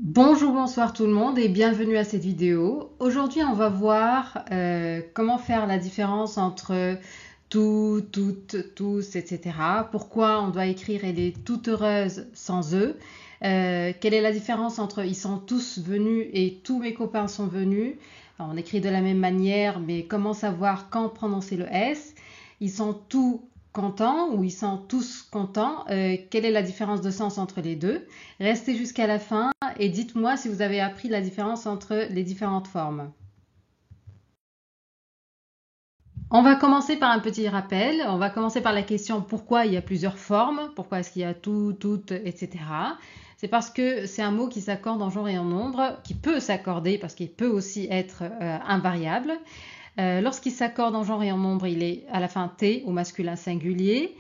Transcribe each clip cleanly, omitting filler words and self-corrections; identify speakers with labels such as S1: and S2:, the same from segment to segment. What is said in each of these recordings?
S1: Bonjour, bonsoir tout le monde et bienvenue à cette vidéo. Aujourd'hui, on va voir comment faire la différence entre tout, toutes, tous, etc. Pourquoi on doit écrire elle est toute heureuse sans eux. Quelle est la différence entre ils sont tous venus et tous mes copains sont venus. Alors, on écrit de la même manière, mais comment savoir quand prononcer le S. Ils sont tous contents ou ils sont tous contents. Quelle est la différence de sens entre les deux? Restez jusqu'à la fin et dites-moi si vous avez appris la différence entre les différentes formes. On va commencer par un petit rappel. On va commencer par la question pourquoi il y a plusieurs formes, pourquoi est-ce qu'il y a tout, toutes, etc. C'est parce que c'est un mot qui s'accorde en genre et en nombre, qui peut s'accorder parce qu'il peut aussi être invariable. Lorsqu'il s'accorde en genre et en nombre, il est à la fin T au masculin singulier,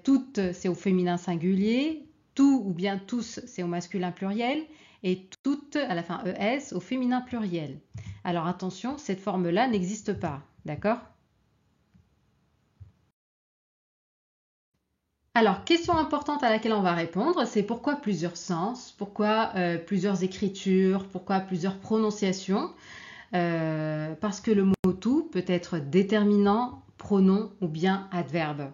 S1: toutes c'est au féminin singulier, tout ou bien tous c'est au masculin pluriel et toutes à la fin ES au féminin pluriel. Alors attention, cette forme-là n'existe pas, d'accord? Alors, question importante à laquelle on va répondre, c'est pourquoi plusieurs sens, pourquoi plusieurs écritures, pourquoi plusieurs prononciations. Parce que le mot tout peut être déterminant, pronom ou bien adverbe.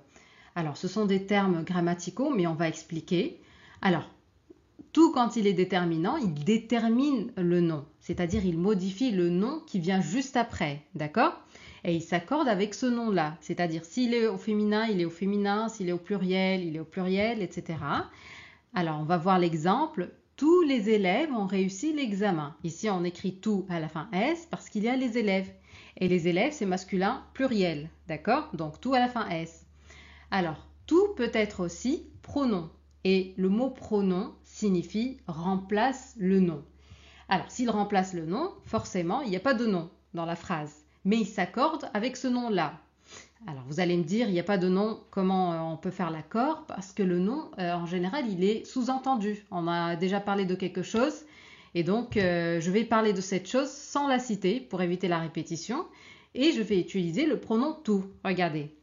S1: Alors, ce sont des termes grammaticaux, mais on va expliquer. Alors, tout quand il est déterminant, il détermine le nom, c'est-à-dire il modifie le nom qui vient juste après, d'accord? Et il s'accorde avec ce nom-là, c'est-à-dire s'il est au féminin, il est au féminin, s'il est au pluriel, il est au pluriel, etc. Alors, on va voir l'exemple. Tous les élèves ont réussi l'examen. Ici, on écrit tout à la fin S parce qu'il y a les élèves. Et les élèves, c'est masculin pluriel. D'accord? Donc, tout à la fin S. Alors, tout peut être aussi pronom. Et le mot pronom signifie remplace le nom. Alors, s'il remplace le nom, forcément, il n'y a pas de nom dans la phrase. Mais il s'accorde avec ce nom-là. Alors, vous allez me dire, il n'y a pas de nom, comment on peut faire l'accord? Parce que le nom, en général, il est sous-entendu. On a déjà parlé de quelque chose, et donc je vais parler de cette chose sans la citer pour éviter la répétition, et je vais utiliser le pronom tout. Regardez.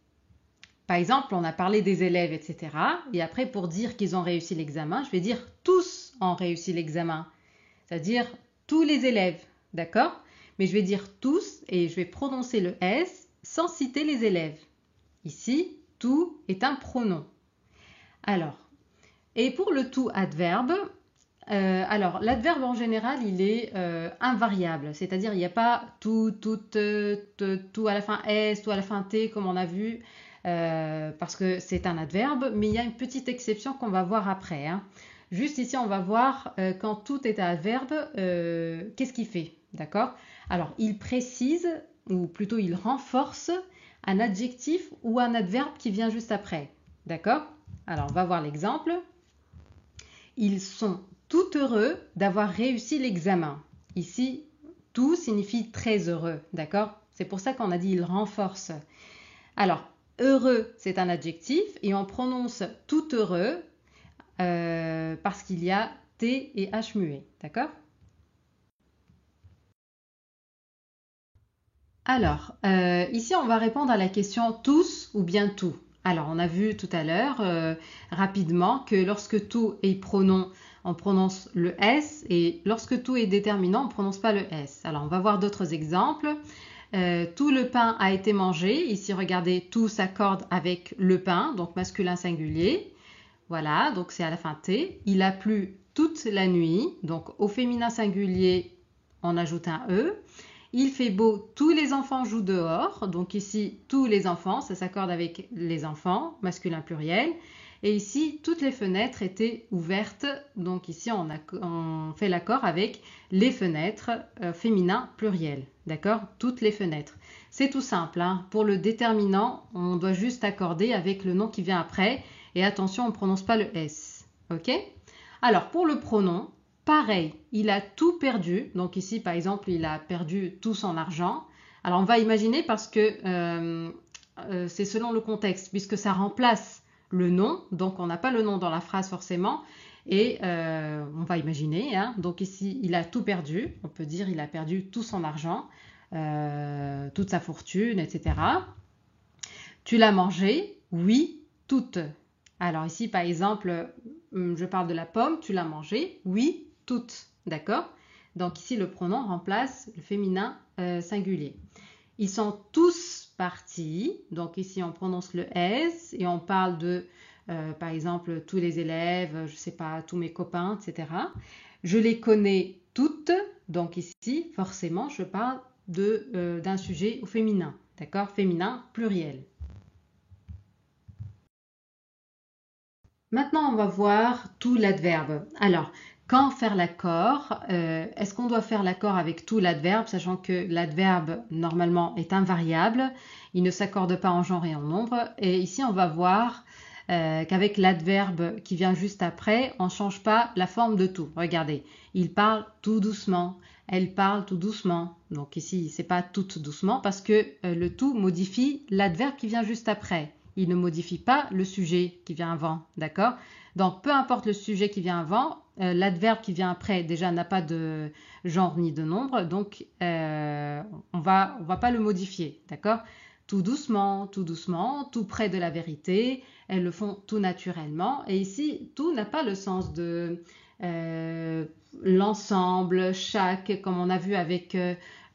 S1: Par exemple, on a parlé des élèves, etc. Et après, pour dire qu'ils ont réussi l'examen, je vais dire tous ont réussi l'examen. C'est-à-dire tous les élèves, d'accord? Mais je vais dire tous et je vais prononcer le S sans citer les élèves. Ici, tout est un pronom. Alors, et pour le tout adverbe, alors l'adverbe en général, il est invariable, c'est-à-dire il n'y a pas tout, tout, tout à la fin S, tout à la fin T, comme on a vu, parce que c'est un adverbe, mais il y a une petite exception qu'on va voir après, hein. Juste ici, on va voir quand tout est un adverbe, qu'est-ce qu'il fait, d'accord? Alors, il précise, ou plutôt il renforce un adjectif ou un adverbe qui vient juste après, d'accord? Alors, on va voir l'exemple. Ils sont tout heureux d'avoir réussi l'examen. Ici, tout signifie très heureux, d'accord? C'est pour ça qu'on a dit il renforce. Alors, heureux, c'est un adjectif et on prononce tout heureux parce qu'il y a T et H muet, d'accord? Alors, ici, on va répondre à la question tous ou bien tout. Alors, on a vu tout à l'heure rapidement que lorsque tout est pronom, on prononce le S et lorsque tout est déterminant, on ne prononce pas le S. Alors, on va voir d'autres exemples. Tout le pain a été mangé. Ici, regardez, tout s'accorde avec le pain, donc masculin singulier. Voilà, donc c'est à la fin T. Il a plu toute la nuit, donc au féminin singulier, on ajoute un E. Il fait beau, tous les enfants jouent dehors. Donc ici, tous les enfants, ça s'accorde avec les enfants, masculin pluriel. Et ici, toutes les fenêtres étaient ouvertes. Donc ici, on fait l'accord avec les fenêtres, féminin pluriel. D'accord? Toutes les fenêtres. C'est tout simple, hein. Pour le déterminant, on doit juste accorder avec le nom qui vient après. Et attention, on ne prononce pas le S. Ok? Alors, pour le pronom, pareil, il a tout perdu. Donc ici, par exemple, il a perdu tout son argent. Alors, on va imaginer parce que c'est selon le contexte, puisque ça remplace le nom. Donc, on n'a pas le nom dans la phrase forcément. Et on va imaginer, hein. Donc ici, il a tout perdu. On peut dire il a perdu tout son argent, toute sa fortune, etc. Tu l'as mangé? Oui, toute. Alors ici, par exemple, je parle de la pomme. Tu l'as mangée? Oui, toute. d'accord? Donc ici, le pronom remplace le féminin singulier. Ils sont tous partis. Donc ici, on prononce le S et on parle de, par exemple, tous les élèves, je ne sais pas, tous mes copains, etc. Je les connais toutes. Donc ici, forcément, je parle d'un sujet au féminin. D'accord? Féminin, pluriel. Maintenant, on va voir tout l'adverbe. Alors, quand faire l'accord, est-ce qu'on doit faire l'accord avec tout l'adverbe, sachant que l'adverbe, normalement, est invariable, il ne s'accorde pas en genre et en nombre. Et ici, on va voir qu'avec l'adverbe qui vient juste après, on ne change pas la forme de tout. Regardez, il parle tout doucement, elle parle tout doucement. Donc ici, c'est pas tout doucement parce que le tout modifie l'adverbe qui vient juste après. Il ne modifie pas le sujet qui vient avant, d'accord? Donc, peu importe le sujet qui vient avant, l'adverbe qui vient après, déjà, n'a pas de genre ni de nombre, donc on va pas le modifier, d'accord? Tout doucement, tout près de la vérité, elles le font tout naturellement. Et ici, tout n'a pas le sens de l'ensemble, chaque, comme on a vu avec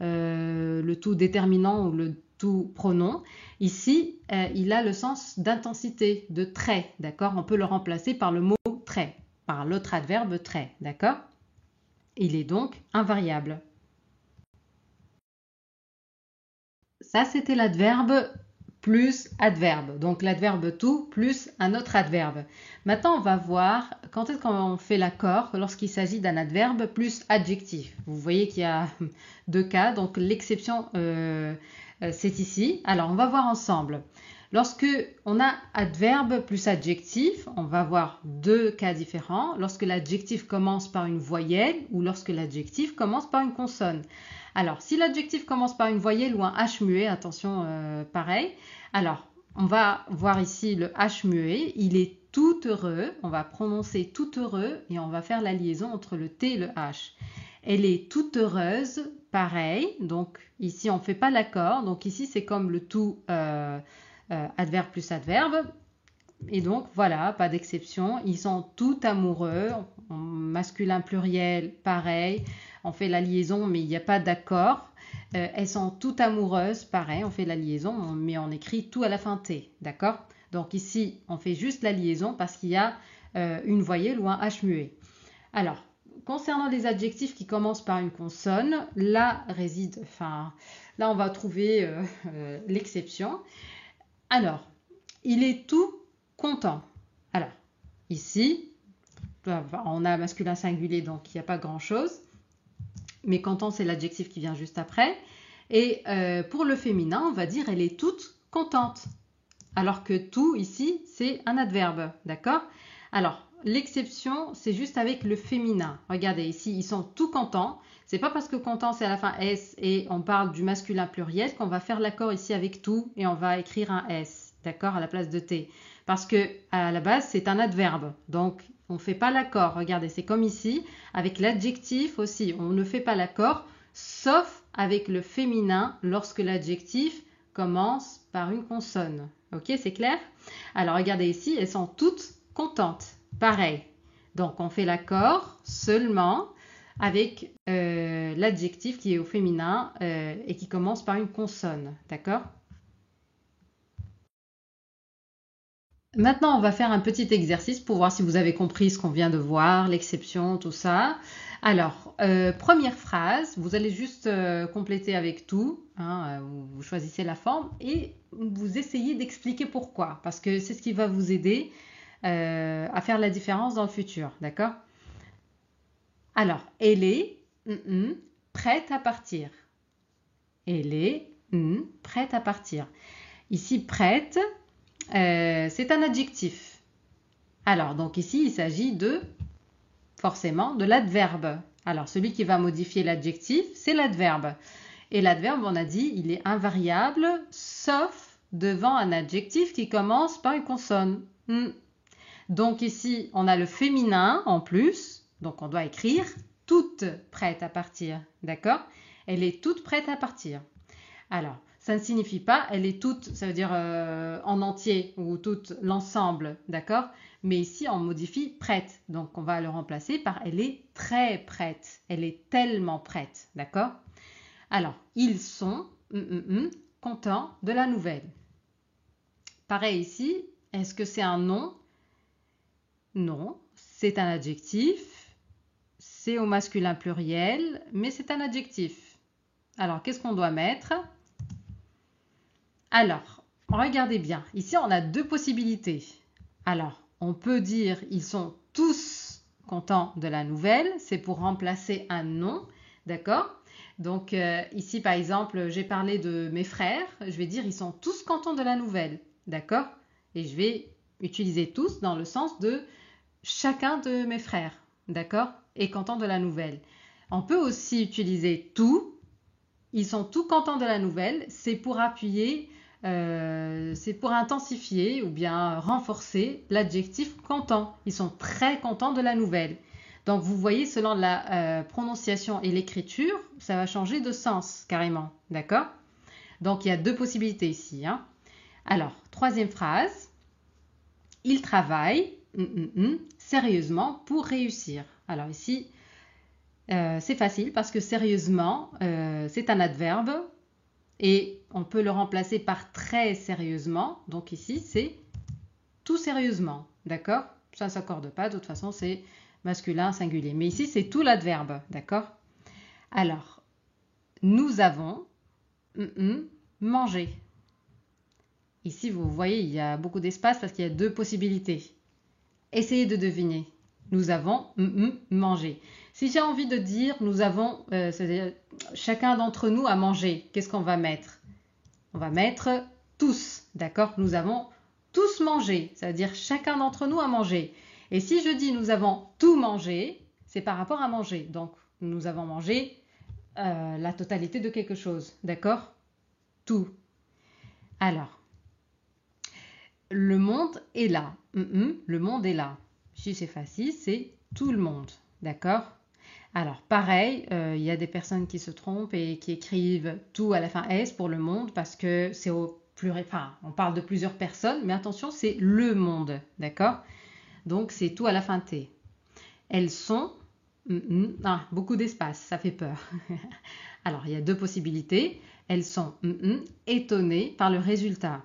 S1: le tout déterminant ou le tout pronom. Ici, il a le sens d'intensité, de trait, d'accord? On peut le remplacer par le mot trait, par l'autre adverbe trait, d'accord? Il est donc invariable. Ça, c'était l'adverbe plus adverbe. Donc l'adverbe tout plus un autre adverbe. Maintenant, on va voir quand est-ce qu'on fait l'accord lorsqu'il s'agit d'un adverbe plus adjectif. Vous voyez qu'il y a deux cas, donc l'exception c'est ici. Alors, on va voir ensemble. Lorsque on a adverbe plus adjectif, on va voir deux cas différents. Lorsque l'adjectif commence par une voyelle ou lorsque l'adjectif commence par une consonne. Alors, si l'adjectif commence par une voyelle ou un H muet, attention, pareil. Alors, on va voir ici le H muet. Il est tout heureux. On va prononcer tout heureux et on va faire la liaison entre le T et le H. Elle est toute heureuse, pareil. Donc, ici, on ne fait pas l'accord. Donc, ici, c'est comme le tout adverbe plus adverbe. Et donc, voilà, pas d'exception. Ils sont tout amoureux. Masculin pluriel, pareil. On fait la liaison, mais il n'y a pas d'accord. Elles sont toutes amoureuses, pareil. On fait la liaison, mais on écrit tout à la fin T, d'accord? Donc ici, on fait juste la liaison parce qu'il y a une voyelle ou un H muet. Alors, concernant les adjectifs qui commencent par une consonne, là on va trouver l'exception. Alors, il est tout content. Alors, ici, on a masculin singulier, donc il n'y a pas grand-chose. Mais content, c'est l'adjectif qui vient juste après. Et pour le féminin, on va dire elle est toute contente. Alors que tout, ici, c'est un adverbe. D'accord? Alors, l'exception, c'est juste avec le féminin. Regardez, ici, ils sont tout contents. C'est pas parce que content, c'est à la fin S et on parle du masculin pluriel qu'on va faire l'accord ici avec tout et on va écrire un S, d'accord, à la place de T. Parce que à la base, c'est un adverbe. Donc, on ne fait pas l'accord. Regardez, c'est comme ici. Avec l'adjectif aussi, on ne fait pas l'accord, sauf avec le féminin lorsque l'adjectif commence par une consonne. Ok, c'est clair? Alors, regardez ici, elles sont toutes contentes. Pareil. Donc, on fait l'accord seulement avec l'adjectif qui est au féminin et qui commence par une consonne. D'accord? Maintenant, on va faire un petit exercice pour voir si vous avez compris ce qu'on vient de voir, l'exception, tout ça. Alors, première phrase, vous allez juste compléter avec tout. Hein, vous choisissez la forme et vous essayez d'expliquer pourquoi. Parce que c'est ce qui va vous aider à faire la différence dans le futur. D'accord? Alors, elle est prête à partir. Elle est prête à partir. Ici, prête, c'est un adjectif. Alors, donc ici, il s'agit forcément de l'adverbe. Alors, celui qui va modifier l'adjectif, c'est l'adverbe. Et l'adverbe, on a dit, il est invariable, sauf devant un adjectif qui commence par une consonne. Donc ici, on a le féminin en plus. Donc, on doit écrire toute prête à partir. D'accord? Elle est toute prête à partir. Alors, ça ne signifie pas elle est toute, ça veut dire en entier ou toute l'ensemble, d'accord? mais ici on modifie prête. Donc on va le remplacer par elle est très prête. Elle est tellement prête. D'accord? Alors, ils sont contents de la nouvelle. Pareil ici, est-ce que c'est un nom? Non, c'est un adjectif. C'est au masculin pluriel, mais c'est un adjectif. Alors, qu'est-ce qu'on doit mettre? Alors, regardez bien. Ici, on a deux possibilités. Alors, on peut dire ils sont tous contents de la nouvelle. C'est pour remplacer un nom. D'accord? Donc, ici, par exemple, j'ai parlé de mes frères. Je vais dire ils sont tous contents de la nouvelle. D'accord? Et je vais utiliser tous dans le sens de chacun de mes frères. D'accord? Est content de la nouvelle. On peut aussi utiliser tout. Ils sont tous contents de la nouvelle. C'est pour appuyer, c'est pour intensifier ou bien renforcer l'adjectif content. Ils sont très contents de la nouvelle. Donc vous voyez, selon la prononciation et l'écriture, ça va changer de sens carrément. D'accord? Donc il y a deux possibilités ici. Hein. Alors, troisième phrase. Il travaille sérieusement pour réussir. Alors ici, c'est facile parce que sérieusement, c'est un adverbe et on peut le remplacer par très sérieusement. Donc ici, c'est tout sérieusement. D'accord? Ça ne s'accorde pas. De toute façon, c'est masculin singulier. Mais ici, c'est tout l'adverbe. D'accord? Alors, nous avons mangé. Ici, vous voyez, il y a beaucoup d'espace parce qu'il y a deux possibilités. Essayez de deviner. Nous avons mangé. Si j'ai envie de dire nous avons, c'est-à-dire chacun d'entre nous a mangé, qu'est-ce qu'on va mettre? On va mettre tous, d'accord? Nous avons tous mangé, c'est-à-dire chacun d'entre nous a mangé. Et si je dis nous avons tout mangé, c'est par rapport à manger. Donc, nous avons mangé la totalité de quelque chose, d'accord? Tout. Alors, le monde est là. Le monde est là. Si c'est facile, c'est tout le monde. D'accord? Alors, pareil, il y a des personnes qui se trompent et qui écrivent tout à la fin S pour le monde parce que c'est au pluriel. Enfin, on parle de plusieurs personnes, mais attention, c'est le monde. D'accord? Donc, c'est tout à la fin T. Elles sont. Beaucoup d'espace, ça fait peur. Alors, il y a deux possibilités. Elles sont étonnées par le résultat.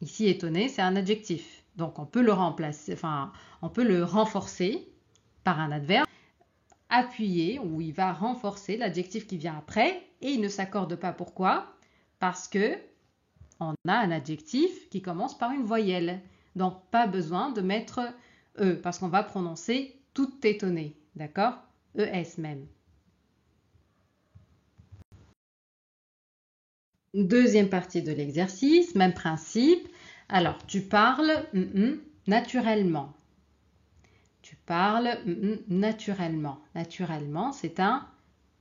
S1: Ici, étonné, c'est un adjectif. Donc, on peut le remplacer, enfin, on peut le renforcer par un adverbe appuyé où il va renforcer l'adjectif qui vient après et il ne s'accorde pas. Pourquoi? Parce que on a un adjectif qui commence par une voyelle. Donc, pas besoin de mettre E parce qu'on va prononcer tout étonné. D'accord? ES même. Deuxième partie de l'exercice, même principe. Alors, tu parles naturellement. Tu parles naturellement. Naturellement, c'est un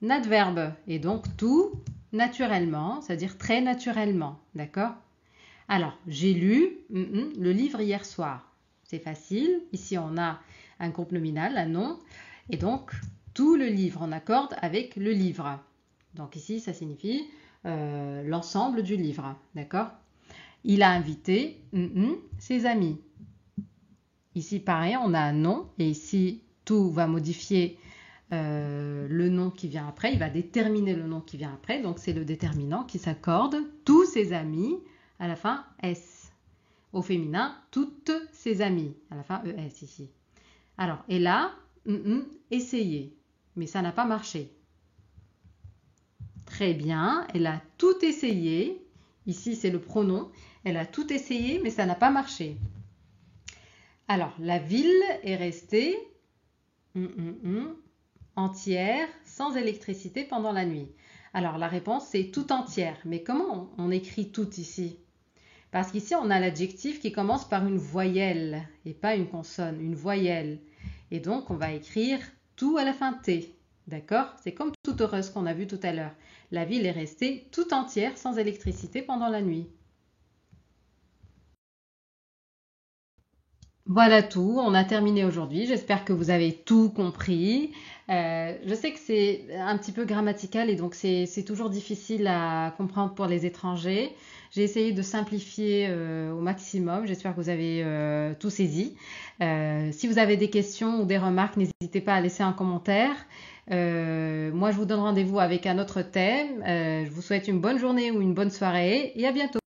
S1: adverbe. Et donc, tout naturellement, c'est-à-dire très naturellement. D'accord? Alors, j'ai lu le livre hier soir. C'est facile. Ici, on a un groupe nominal, un nom. Et donc, tout le livre, on accorde avec le livre. Donc ici, ça signifie l'ensemble du livre. D'accord? Il a invité ses amis. Ici, pareil, on a un nom. Et ici, tout va modifier le nom qui vient après. Il va déterminer le nom qui vient après. Donc, c'est le déterminant qui s'accorde. Tous ses amis, à la fin, S. Au féminin, toutes ses amies. À la fin, ES ici. Alors, et là, essayez. Mais ça n'a pas marché. Très bien, elle a tout essayé. Ici, c'est le pronom. Elle a tout essayé, mais ça n'a pas marché. Alors, la ville est restée entière, sans électricité pendant la nuit. Alors, la réponse, c'est tout entière. Mais comment on écrit tout ici? Parce qu'ici, on a l'adjectif qui commence par une voyelle et pas une consonne, une voyelle. Et donc, on va écrire tout à la fin T. D'accord? C'est comme toute heureuse qu'on a vu tout à l'heure. La ville est restée tout entière sans électricité pendant la nuit. Voilà tout, on a terminé aujourd'hui. J'espère que vous avez tout compris. Je sais que c'est un petit peu grammatical et donc c'est toujours difficile à comprendre pour les étrangers. J'ai essayé de simplifier au maximum. J'espère que vous avez tout saisi. Si vous avez des questions ou des remarques, n'hésitez pas à laisser un commentaire. Moi, je vous donne rendez-vous avec un autre thème. Je vous souhaite une bonne journée ou une bonne soirée et à bientôt.